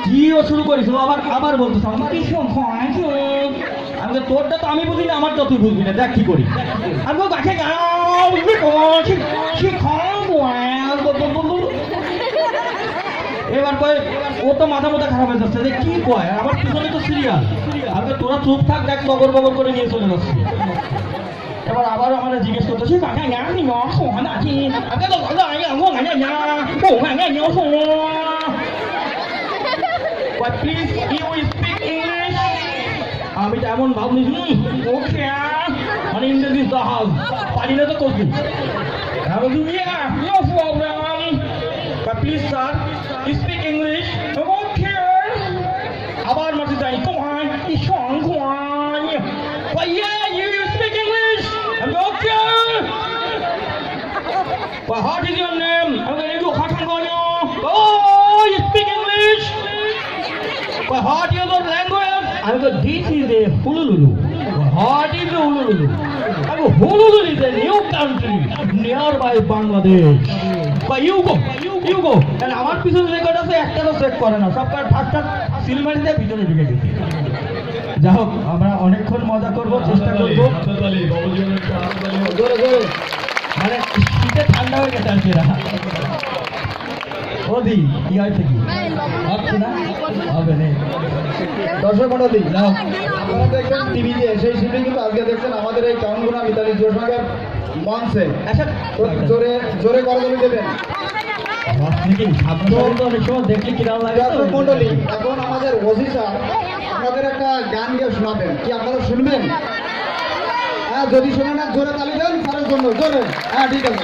কিও শুরু করিস ও আবার আবার বলতেছ আমার কি আমি তোরটা তো আমি বুঝি না আমারটা তুই বুঝবি না দেখ কি করি আমি গাছে এবার কয় ও তো মাথা মাথা খারাপ হয়ে যাচ্ছে যে কি কয় আমার পিছনে তো সিরিয়াল আমি তোরা চুপ থাক দেখ বগর বগর করে নিয়ে চলে যাচ্ছি এবার আবার আমার জিজ্ঞেস করতেছি কাকা আমি আছি প্লিজ ইউ স্পিক ইংলিশ আমি তো এমন ভাবনি ওকে মানে ইংরেজি জাহাজ পারি না তো করবি please sir speak English okay আবার মাঠে যাই তোমার ইসং you speak English? I'm okay. What is your name? I'm going to do Khatangoyo. Oh, you speak English? What is your language? I'm going to this is a Hululu. What is a Hululu? Hululu is a new country nearby Bangladesh. But you go. And আমার পিছনে record আছে একটাও check করে না সবকার ঠাট্টা সিলমারি দিয়ে ভিতরে ঢুকে দিচ্ছে যা হোক আমরা অনেকক্ষণ মজা করবো চেষ্টা করবো মানে শীতে ঠান্ডা হয়ে গেছে আর কিনা ওদি কি হয়েছে কি ভাবছি না হবে না দর্শক মন্ডলী আপনারা দেখছেন টিভিতে সেই শুনে কিন্তু আজকে দেখছেন আমাদের এই টাউনগুনা মিতালি যুব সংঘের মঞ্চে জোরে জোরে করজোড়ি দেবেন অনেক সময় দেখলে কিরকম লাগে দর্শক মন্ডলী এখন আমাদের ওসি স্যার আপনাদের একটা গান গিয়ে শোনাবেন কি আপনারা শুনবেন হ্যাঁ যদি শোনেন জোরে তালি দেন স্যারের জন্য জোরে হ্যাঁ ঠিক আছে